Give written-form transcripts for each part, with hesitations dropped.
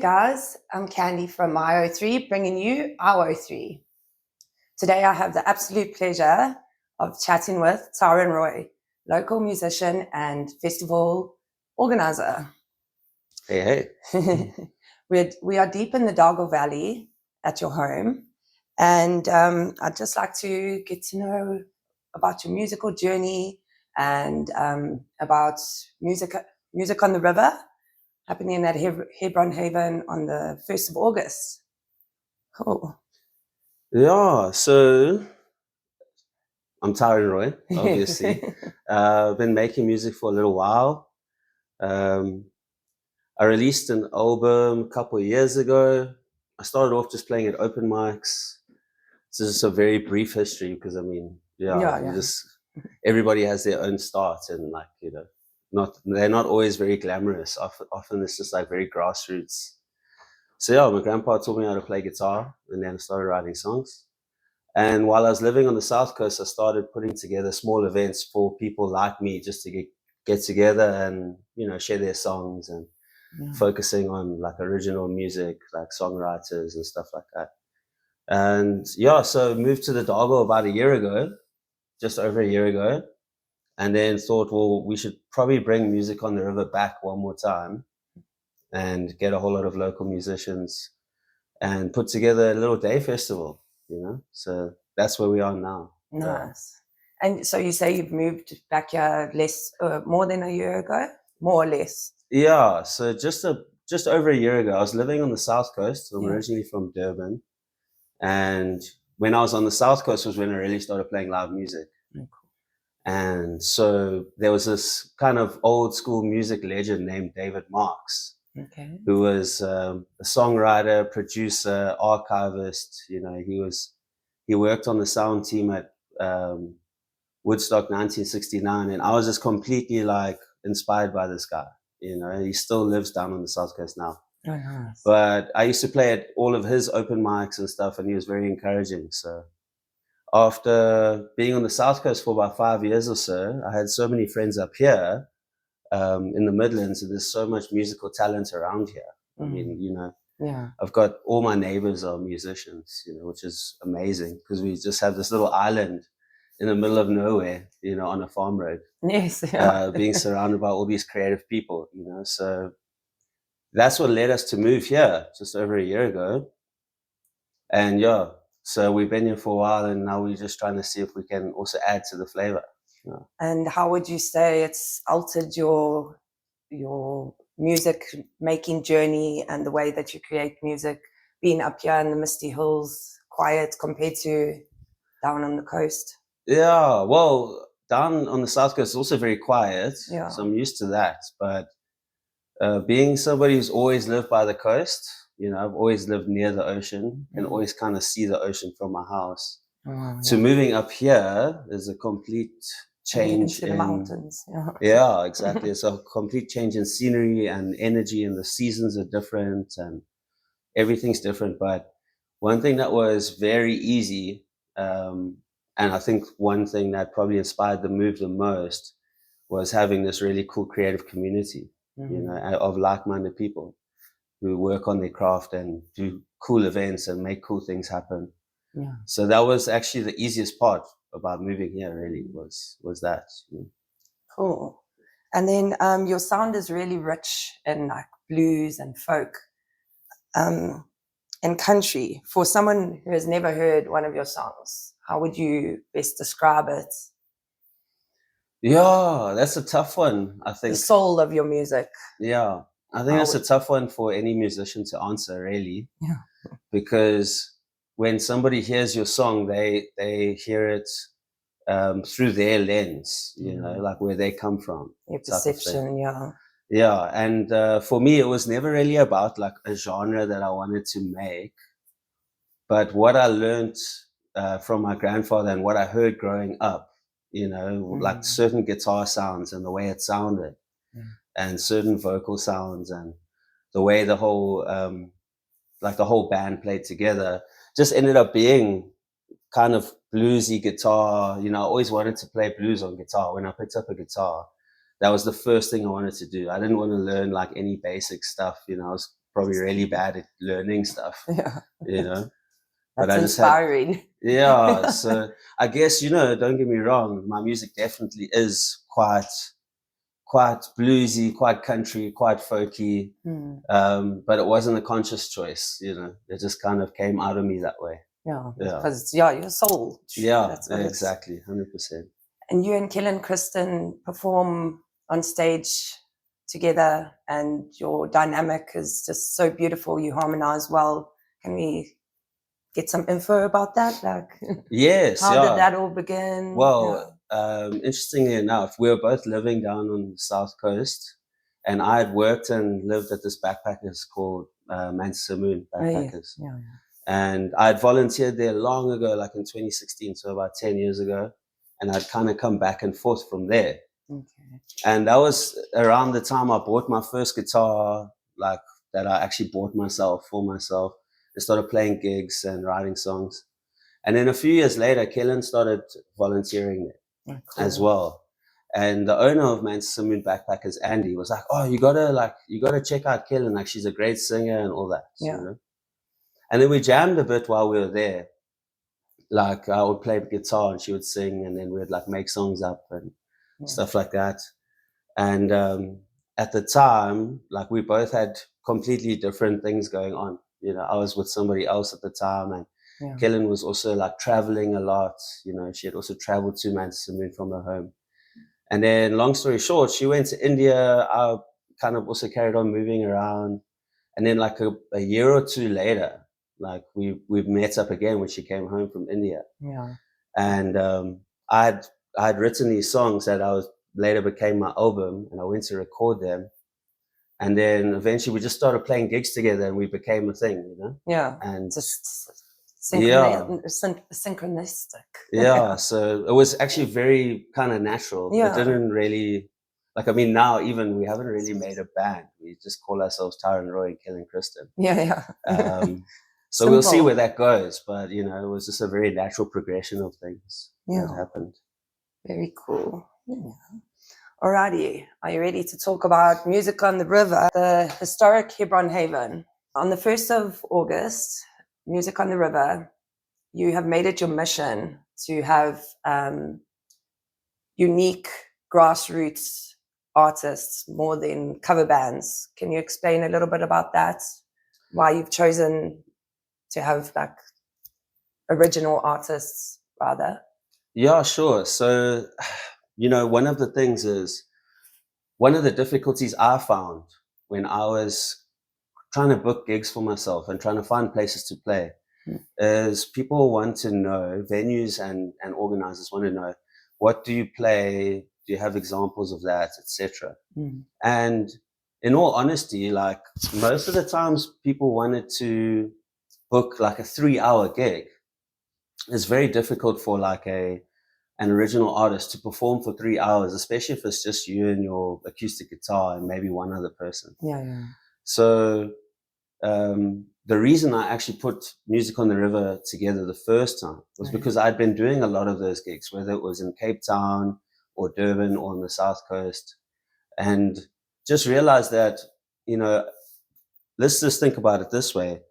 guys, I'm Candy from My03, bringing you our 03. Today I have the absolute pleasure of chatting with Tyran Roy, local musician and festival organizer. Hey. We are deep in the Dargle Valley at your home, and I'd just like to get to know about your musical journey and about music on the river, happening at Hebron Haven on the 1st of August. Cool. Yeah, so I'm Tyran Roy, obviously. I've been making music for a little while. I released an album a couple of years ago. I started off just playing at open mics. This is a very brief history because, everybody has their own start and they're not always very glamorous. Often it's just like very grassroots. So yeah, my grandpa taught me how to play guitar, and then I started writing songs. And while I was living on the South Coast, I started putting together small events for people like me just to get together and, share their songs and focusing on like original music, like songwriters and stuff like that. And so I moved to the Dargle about a year ago, just over a year ago, and then thought, well, we should probably bring Music on the River back one more time and get a whole lot of local musicians and put together a little day festival, so that's where we are now. Nice. And so you say you've moved back here more than a year ago, more or less? Yeah, so just over a year ago. I was living on the South Coast. I'm originally from Durban, and when I was on the South Coast was when I really started playing live music. Cool. And so there was this kind of old school music legend named David Marks, who was a songwriter, producer, archivist. He worked on the sound team at Woodstock 1969, and I was just completely inspired by this guy. He still lives down on the South Coast now. Oh, nice. But I used to play at all of his open mics and stuff, and he was very encouraging. So after being on the South Coast for about 5 years or so, I had so many friends up here in the Midlands, and there's so much musical talent around here. I mean, I've got all my neighbors are musicians, which is amazing because we just have this little island in the middle of nowhere, on a farm road. Yes. Being surrounded by all these creative people, so that's what led us to move here just over a year ago. And so we've been here for a while, and now we're just trying to see if we can also add to the flavor. And how would you say it's altered your music making journey and the way that you create music, being up here in the Misty Hills, quiet compared to down on the coast? Yeah, well, down on the South Coast is also very quiet, so I'm used to that. But being somebody who's always lived by the coast, I've always lived near the ocean and always kind of see the ocean from my house. So moving up here is a complete change in the mountains. Yeah, exactly. It's a complete change in scenery and energy, and the seasons are different and everything's different. But one thing that was very easy, and I think one thing that probably inspired the move the most, was having this really cool creative community, of like-minded people who work on their craft and do cool events and make cool things happen. So that was actually the easiest part about moving here, really, was that. Cool. And then your sound is really rich in like blues and folk and country. For someone who has never heard one of your songs, how would you best describe it? Yeah, that's a tough one, I think. The soul of your music. Yeah, I think that's a tough one for any musician to answer, really. Yeah. Because when somebody hears your song, they hear it through their lens, like where they come from. Your perception, Yeah, and for me, it was never really about like a genre that I wanted to make. But what I learned from my grandfather and what I heard growing up, like certain guitar sounds and the way it sounded, and certain vocal sounds and the way the whole band played together just ended up being kind of bluesy guitar. I always wanted to play blues on guitar. When I picked up a guitar, that was the first thing I wanted to do. I didn't want to learn like any basic stuff. I was probably really bad at learning stuff, Yeah. you know. That's But I just inspiring. yeah. So I guess, don't get me wrong, my music definitely is quite bluesy, quite country, quite folky. But it wasn't a conscious choice, It just kind of came out of me that way. Yeah, Yeah. because it's your soul. Yeah, That's what exactly, 100%. And you and Kellen Kristen perform on stage together, and your dynamic is just so beautiful. You harmonize well. Can we get some info about that? Like, yes, how did that all begin? Well, interestingly enough, we were both living down on the South Coast, and I had worked and lived at this backpackers called Manchester Moon Backpackers. Yeah. And I had volunteered there long ago, like in 2016, so about 10 years ago. And I'd kind of come back and forth from there. Okay. And that was around the time I bought my first guitar, like that I actually bought myself for myself. I started playing gigs and writing songs. And then a few years later, Kellen started volunteering there as well. And the owner of Manchester Moon Backpackers, Andy, was like, "Oh, you gotta check out Kellen. Like, she's a great singer and all that." Yeah. And then we jammed a bit while we were there. Like, I would play guitar and she would sing, and then we'd like make songs up and stuff like that. And at the time, like, we both had completely different things going on. I was with somebody else at the time, and Kellen was also like traveling a lot. She had also traveled to Manchester Moon from her home. And then, long story short, she went to India. I kind of also carried on moving around. And then, like a year or two later, like we met up again when she came home from India. Yeah. And I'd written these songs that later became my album, and I went to record them. And then eventually we just started playing gigs together, and we became a thing, Yeah. And just synchronistic. Yeah. So it was actually very kind of natural. Yeah. It didn't really, now even we haven't really made a band. We just call ourselves Tyran Roy and Kellen Kristen. Yeah. So we'll see where that goes. But, it was just a very natural progression of things that happened. Very cool. Yeah. Alrighty, are you ready to talk about Music on the River, the historic Hebron Haven? On the 1st of August, Music on the River, you have made it your mission to have unique grassroots artists more than cover bands. Can you explain a little bit about that? Why you've chosen to have like original artists rather? Yeah, sure. So, one of the things is, one of the difficulties I found when I was trying to book gigs for myself and trying to find places to play is people want to know, venues and organizers want to know, what do you play? Do you have examples of that, etc.? And in all honesty, like, most of the times people wanted to book like a 3-hour gig. It's very difficult for like an original artist to perform for 3 hours, especially if it's just you and your acoustic guitar and maybe one other person. Yeah. So the reason I actually put Music on the River together the first time was because I'd been doing a lot of those gigs, whether it was in Cape Town or Durban or on the South Coast, and just realized that, let's just think about it this way.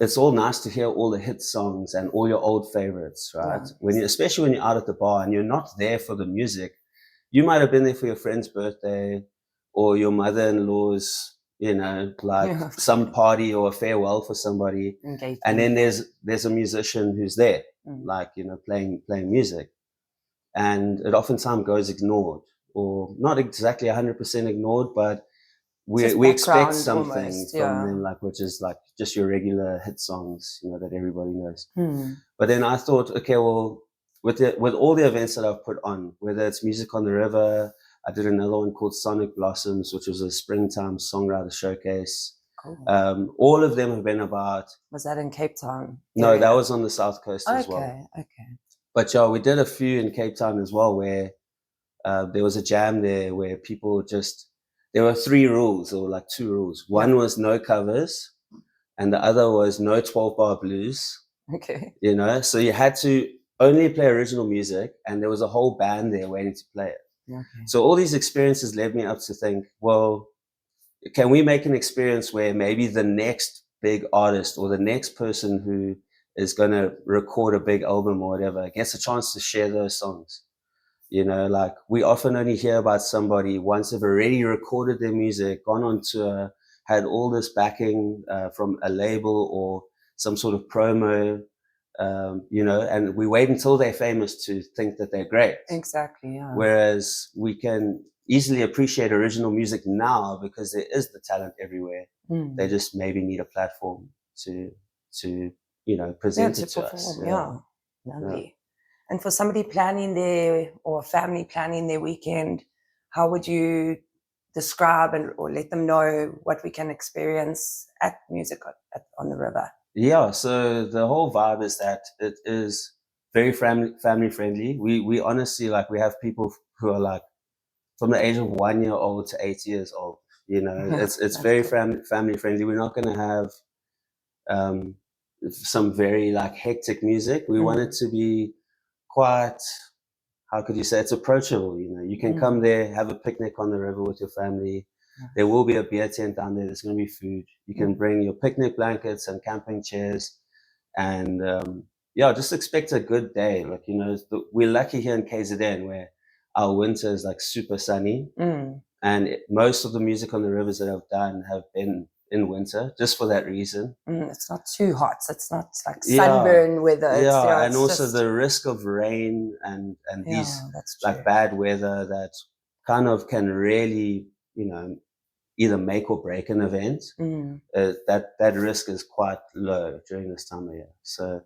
It's all nice to hear all the hit songs and all your old favorites, right? Especially when you're out at the bar and you're not there for the music. You might have been there for your friend's birthday or your mother-in-law's, some party or a farewell for somebody. And then there's a musician who's there, playing music. And it oftentimes goes ignored, or not exactly 100% ignored, but we expect something from them, like, which is like just your regular hit songs, that everybody knows. But then I thought, okay, well, with all the events that I've put on, whether it's Music on the River, I did another one called Sonic Blossoms, which was a springtime songwriter showcase. Cool. All of them have been about. Was that in Cape Town? No, that was on the South Coast as well. Okay. But we did a few in Cape Town as well, where there was a jam there where people just. There were 3 rules, or like 2 rules. One was no covers, and the other was no 12-bar blues. Okay. So you had to only play original music, and there was a whole band there waiting to play it. Okay. So all these experiences led me up to think, well, can we make an experience where maybe the next big artist or the next person who is going to record a big album or whatever gets a chance to share those songs? You know, like we often only hear about somebody once they've already recorded their music, gone on tour, had all this backing from a label or some sort of promo, you know, and we wait until they're famous to think that they're great. Exactly, yeah. Whereas we can easily appreciate original music now because there is the talent everywhere. They just maybe need a platform to you know, present it to us. Yeah, lovely. Yeah. And for somebody planning or family planning their weekend, how would you describe or let them know what we can experience at Music on the River? Yeah, so the whole vibe is that it is very family friendly. We honestly, like, we have people who are like from the age of 1 year old to 8 years old. You know, it's very family friendly. We're not going to have some very like hectic music. We want it to be quite, how could you say, it's approachable. You know, you can come there, have a picnic on the river with your family. There will be a beer tent down there. There's going to be food. You can bring your picnic blankets and camping chairs, and yeah, just expect a good day. Like, you know, we're lucky here in KZN where our winter is like super sunny, and most of the music on the rivers that I've done have been in winter, just for that reason. It's not too hot. It's not like sunburn weather. Yeah, and also the risk of rain and these like bad weather that kind of can really, you know, either make or break an event. That risk is quite low during this time of year. So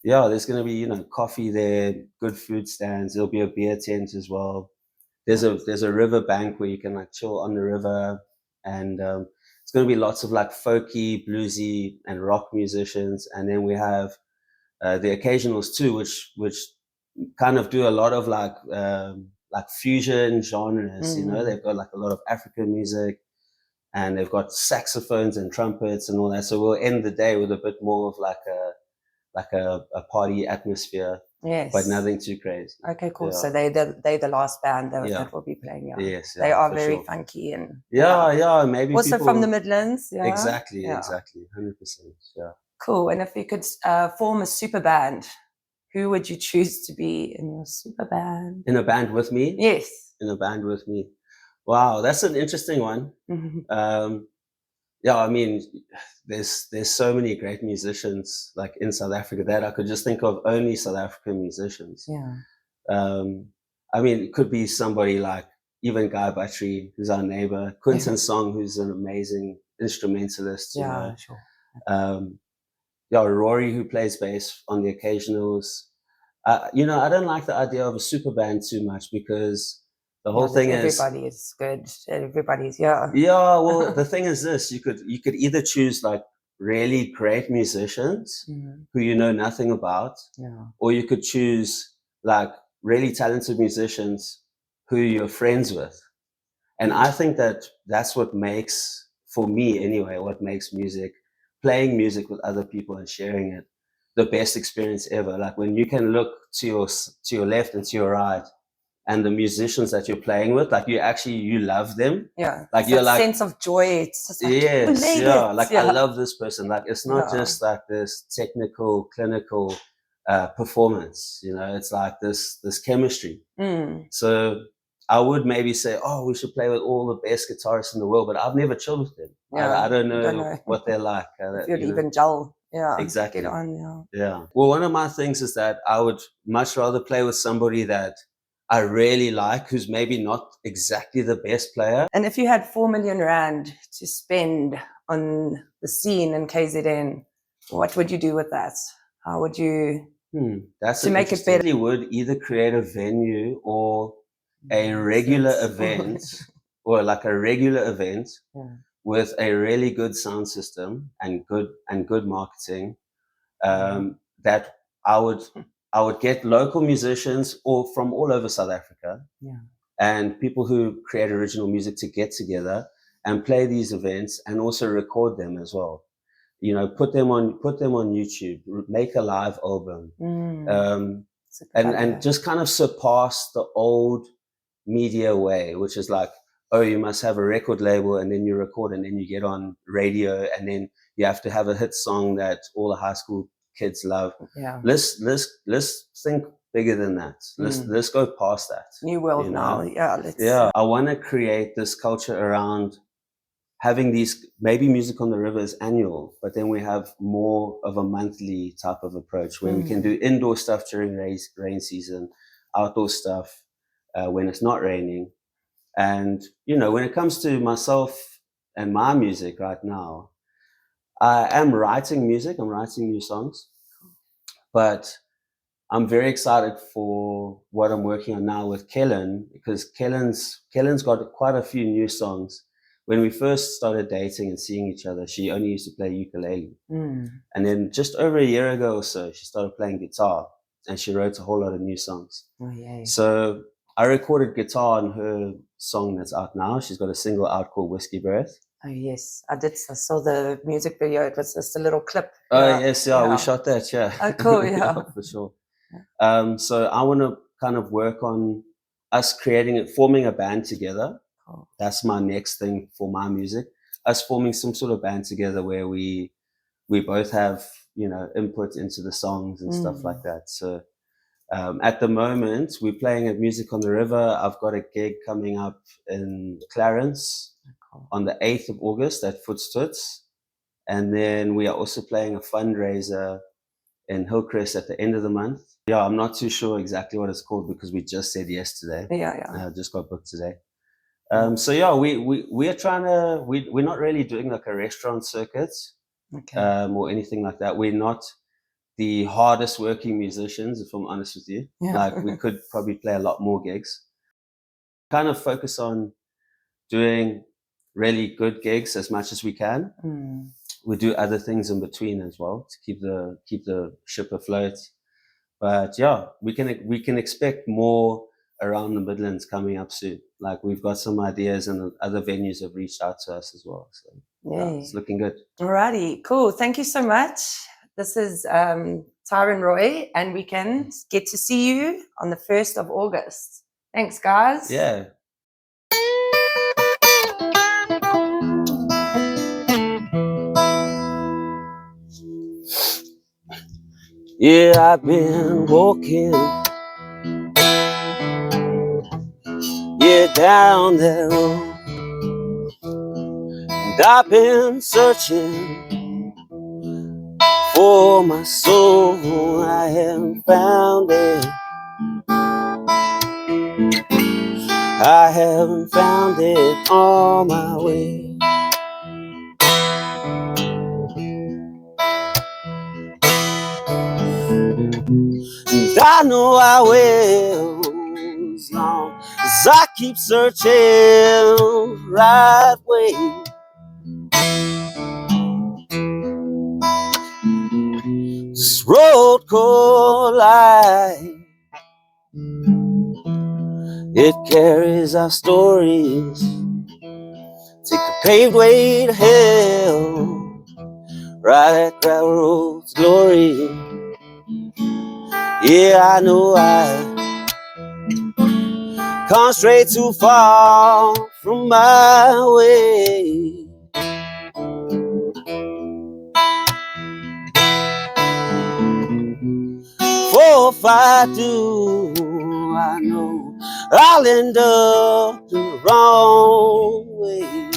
yeah, there's going to be, you know, coffee there, good food stands. There'll be a beer tent as well. There's a river bank where you can like chill on the river, and it's going to be lots of like folky, bluesy, and rock musicians. And then we have the occasionals too, which kind of do a lot of like fusion genres. You know, they've got like a lot of African music, and they've got saxophones and trumpets and all that. So we'll end the day with a bit more of like a party atmosphere. Yes, but nothing too crazy. Okay, cool. Yeah. So they're the last band that will be playing. Yeah. Yes, they are very funky and maybe also people, from the Midlands. Yeah, exactly, 100%. Yeah. Cool. And if you could form a super band, who would you choose to be in your super band? In a band with me? Yes. In a band with me. Wow, that's an interesting one. Yeah, I mean, there's so many great musicians like in South Africa that I could just think of only South African musicians. Yeah. I mean, it could be somebody like even Guy Buttrey, who's our neighbor, Quinton Song, who's an amazing instrumentalist. You know. Sure. Yeah, Rory, who plays bass on the occasionals. You know, I don't like the idea of a super band too much because the whole thing is everybody is good. Everybody's Yeah, well, the thing is this: you could either choose like really great musicians who you know nothing about, or you could choose like really talented musicians who you're friends with. And I think that's what makes, for me anyway, what makes music, playing music with other people and sharing it, the best experience ever. Like when you can look to your left and to your right, and the musicians that you're playing with, like you love them. Yeah. Like you're like sense of joy. It's just like, I love this person. Like it's not just like this technical, clinical performance, you know, it's like this chemistry. So I would maybe say, oh, we should play with all the best guitarists in the world, but I've never chilled with them. I don't know what they're like. If you'd even gel. Yeah. Exactly. Get on, yeah. Well, one of my things is that I would much rather play with somebody that I really like, who's maybe not exactly the best player. And if you had 4 million rand to spend on the scene in KZN, what would you do with that? How would you that's to make it better? I would either create a venue or a regular event or like a regular event with a really good sound system and good marketing that I would get local musicians or from all over South Africa and people who create original music to get together and play these events and also record them as well. You know, put them on YouTube, make a live album, and just kind of surpass the old media way, which is like oh, you must have a record label, and then you record, and then you get on radio, and then you have to have a hit song that all the high school kids love. Yeah. Let's think bigger than that. Let's go past that. New world, you know? Now. Yeah. I want to create this culture around having these, maybe Music on the River is annual, but then we have more of a monthly type of approach where we can do indoor stuff during rain season, outdoor stuff when it's not raining. And, you know, when it comes to myself and my music right now, I am writing music, I'm writing new songs, but I'm very excited for what I'm working on now with Kellen, because Kellen's got quite a few new songs. When we first started dating and seeing each other, she only used to play ukulele. And then just over a year ago or so, she started playing guitar, and she wrote a whole lot of new songs. Oh, yay. So I recorded guitar on her song that's out now. She's got a single out called Whiskey Breath. Oh, yes. I saw the music video. It was just a little clip. Oh, yes. Yeah, we shot that. Yeah. Oh, cool. Yeah. For sure. So I want to kind of work on us forming a band together. Oh. That's my next thing for my music. Us forming some sort of band together where we both have, you know, input into the songs and stuff like that. So at the moment, we're playing at Music on the River. I've got a gig coming up in Clarence on the 8th of August at Footstoots. And then we are also playing a fundraiser in Hillcrest at the end of the month. Yeah, I'm not too sure exactly what it's called because we just said yesterday. Yeah. Just got booked today. So yeah, we are trying to, we're not really doing like a restaurant circuit or anything like that. We're not the hardest working musicians, if I'm honest with you. Yeah. Like we could probably play a lot more gigs. Kind of focus on doing really good gigs as much as we can. We do other things in between as well to keep the ship afloat. But yeah, we can expect more around the Midlands coming up soon. Like we've got some ideas, and other venues have reached out to us as well. So yeah, it's looking good. Alrighty, cool. Thank you so much. This is Tyran Roy, and we can get to see you on the 1st of August. Thanks, guys. Yeah. Yeah, I've been walking, down that road, and I've been searching for my soul. I haven't found it. I haven't found it on my way. And I know I will, as long as I keep searching right way. This road called life, it carries our stories. Take the paved way to hell, right at gravel road's glory. Yeah, I know I come straight too far from my way. For if I do, I know I'll end up the wrong way.